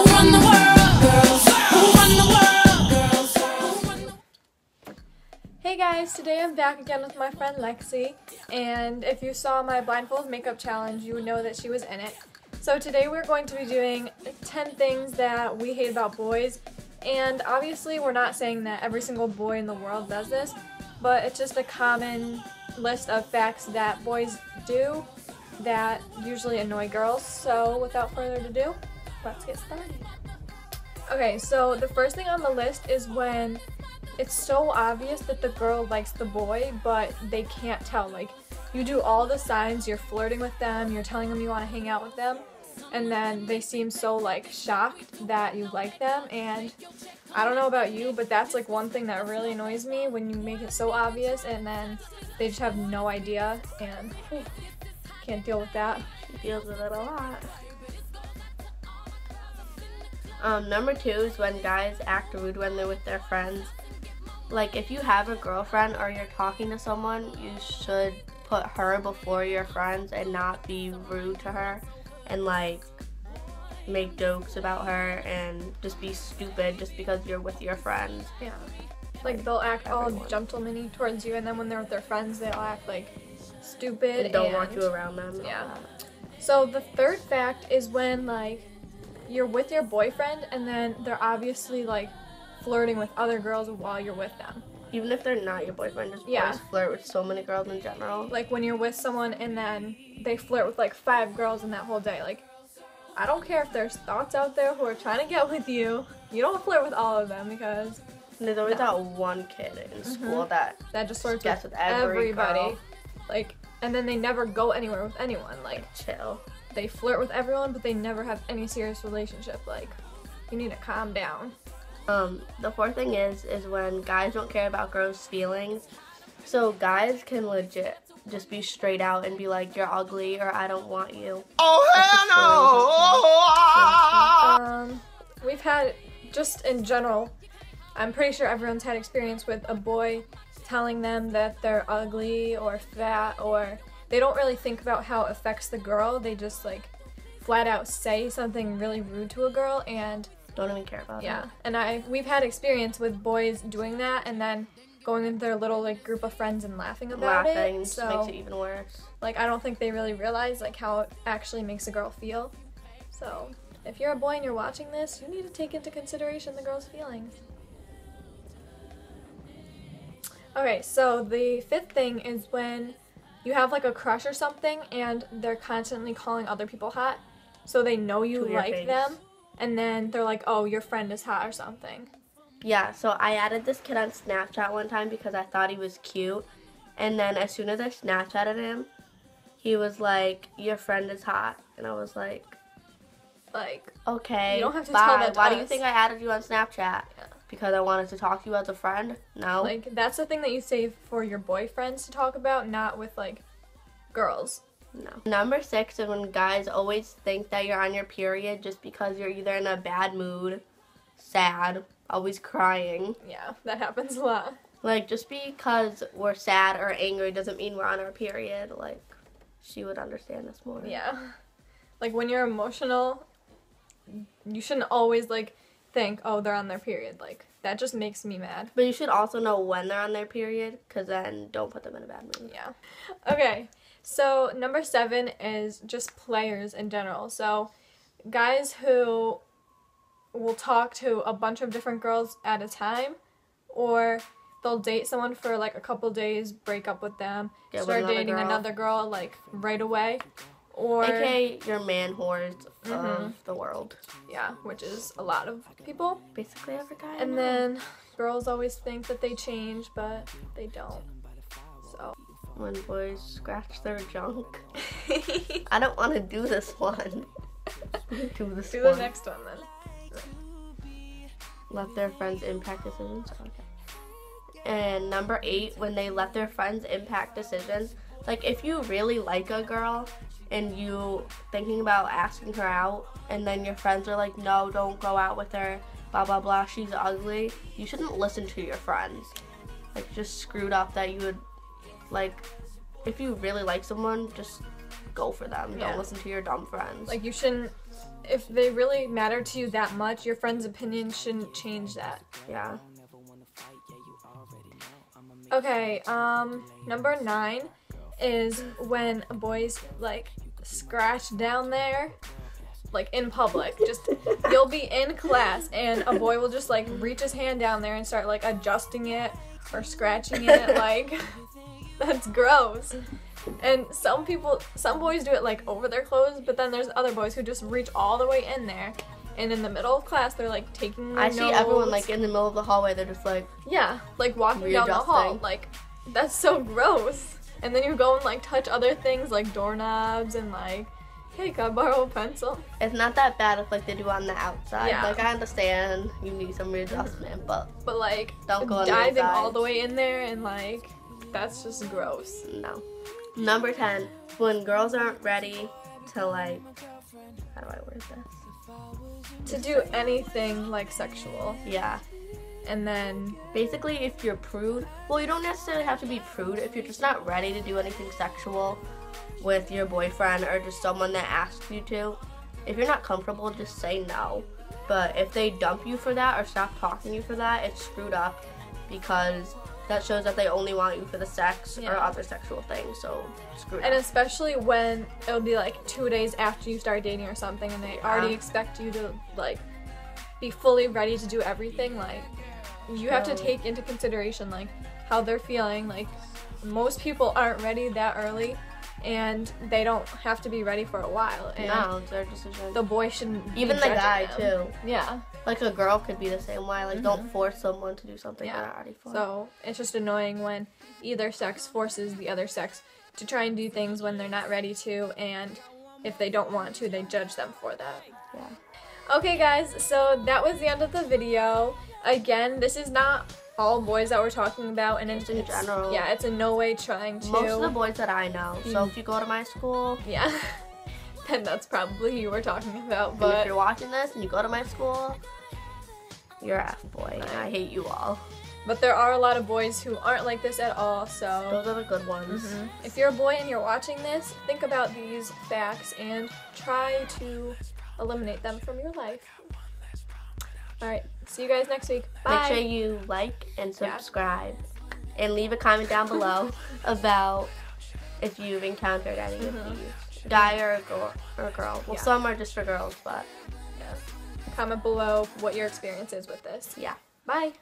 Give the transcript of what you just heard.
run the world, girls. Who run the world, girls. Who run the world. Hey guys, today I'm back again with my friend Lexi, and if you saw my blindfold makeup challenge, you would know that she was in it. So today we're going to be doing 10 things that we hate about boys, and obviously we're not saying that every single boy in the world does this, but it's just a common list of facts that boys do that usually annoy girls. So without further ado, let's get started. Okay, so the first thing on the list is when it's so obvious that the girl likes the boy, but they can't tell. Like, you do all the signs, you're flirting with them, you're telling them you want to hang out with them, and then they seem so, like, shocked that you like them. And I don't know about you, but that's, like, one thing that really annoys me, when you make it so obvious and then they just have no idea, and can't deal with that. She deals with it a lot. Number 2 is when guys act rude when they're with their friends. Like, if you have a girlfriend or you're talking to someone, you should put her before your friends and not be rude to her and, like, make jokes about her and just be stupid just because you're with your friends. Yeah. Like, they'll act all gentleman-y towards you, and then when they're with their friends, they'll act, like, stupid and don't want you around them. Yeah. So the third fact is when, like, you're with your boyfriend and then they're obviously, like, flirting with other girls while you're with them. Even if they're not your boyfriend, just boys flirt with so many girls in general. Like, when you're with someone and then they flirt with, like, 5 girls in that whole day. Like, I don't care if there's thoughts out there who are trying to get with you. You don't flirt with all of them, because and there's always that one kid in school that just flirts with everybody. Girl. Like, and then they never go anywhere with anyone. Like, chill. They flirt with everyone, but they never have any serious relationship. Like, you need to calm down. The fourth thing is when guys don't care about girls' feelings. So guys can legit just be straight out and be like, you're ugly, or I don't want you. Oh, hell no! We've had, just in general, I'm pretty sure everyone's had experience with a boy telling them that they're ugly or fat, or they don't really think about how it affects the girl. They just, like, flat out say something really rude to a girl and don't even care about it. Yeah, and we've had experience with boys doing that and then going into their little, like, group of friends and laughing about it. So makes it even worse. Like, I don't think they really realize, like, how it actually makes a girl feel. So if you're a boy and you're watching this, you need to take into consideration the girl's feelings. Okay, so the fifth thing is when you have, like, a crush or something and they're constantly calling other people hot, so they know you like them. And then they're like, oh, your friend is hot or something. Yeah, so I added this kid on Snapchat one time because I thought he was cute. And then as soon as I Snapchatted him, he was like, your friend is hot. And I was like, okay, you don't have to bye. tell that to Why us. do you think I added you on Snapchat? Yeah. Because I wanted to talk to you as a friend? No. Like, that's the thing that you save for your boyfriends to talk about, not with, like, girls. No. Number 6 is when guys always think that you're on your period just because you're either in a bad mood, sad, always crying. Yeah, that happens a lot. Like, just because we're sad or angry doesn't mean we're on our period. Like, she would understand this more. Yeah. Like, when you're emotional, you shouldn't always, like, think, oh, they're on their period. Like, that just makes me mad. But you should also know when they're on their period, because then don't put them in a bad mood. Yeah. Okay. So, number 7 is just players in general. So, guys who will talk to a bunch of different girls at a time, or they'll date someone for, like, a couple days, break up with them, start dating another girl, like, right away. Or AKA your man whores of the world. Yeah, which is a lot of people. Basically every guy. And then girls always think that they change, but they don't. So when boys scratch their junk. I don't want to do this one. Do the next one then. Let their friends impact decisions. Okay. And number 8, when they let their friends impact decisions. Like, if you really like a girl and you thinking about asking her out, and then your friends are like, no, don't go out with her, blah blah blah, she's ugly, you shouldn't listen to your friends. Like, just screwed up that you would, like, if you really like someone, just go for them. Yeah. Don't listen to your dumb friends. Like, you shouldn't if they really matter to you that much, your friend's opinion shouldn't change that. Yeah. Okay, number 9 is when boys, like, scratch down there, like, in public. Just, you'll be in class, and a boy will just, like, reach his hand down there and start, like, adjusting it or scratching it, like, that's gross. And some boys do it, like, over their clothes, but then there's other boys who just reach all the way in there. And in the middle of class, they're, like, taking their I see everyone, like, in the middle of the hallway, they're just, like... Yeah, like, walking down the hall. Readjusting. Like, that's so gross. And then you go and, like, touch other things, like doorknobs and, like, hey, can I borrow a pencil? It's not that bad if, like, they do on the outside. Yeah. Like, I understand you need some readjustment, but like, don't go on the diving inside. all the way in there and, like, that's just gross. No. Number 10, when girls aren't ready to, like... How do I word this? To do anything, like, sexual. Yeah. And then... Basically, if you're prude, well, you don't necessarily have to be prude. If you're just not ready to do anything sexual with your boyfriend or just someone that asks you to, if you're not comfortable, just say no. But if they dump you for that or stop talking to you for that, it's screwed up because that shows that they only want you for the sex or other sexual things, so screw it. And especially when it'll be, like, 2 days after you start dating or something and they already expect you to, like, be fully ready to do everything, like, you have to take into consideration, like, how they're feeling. Like, most people aren't ready that early, and they don't have to be ready for a while. And no, it's their decision. the boy shouldn't be Even the judging guy, them. too. Yeah. Like, a girl could be the same way. Like, don't force someone to do something they're not ready for. So, it's just annoying when either sex forces the other sex to try and do things when they're not ready to, and if they don't want to, they judge them for that. Yeah. Okay, guys, so that was the end of the video. Again, this is not all boys that we're talking about, and it's in general. Yeah, it's in no way trying to... Most of the boys that I know. So if you go to my school... Yeah. Then that's probably who you were talking about, And but... if you're watching this and you go to my school, you're a F-boy, and I hate you all. But there are a lot of boys who aren't like this at all, so... Those are the good ones. If you're a boy and you're watching this, think about these facts and try to eliminate them from your life. Alright, see you guys next week. Bye! Make sure you like and subscribe. And leave a comment down below about if you've encountered any of these. Guy or a girl. Well, some are just for girls, but... Comment below what your experience is with this. Yeah. Bye!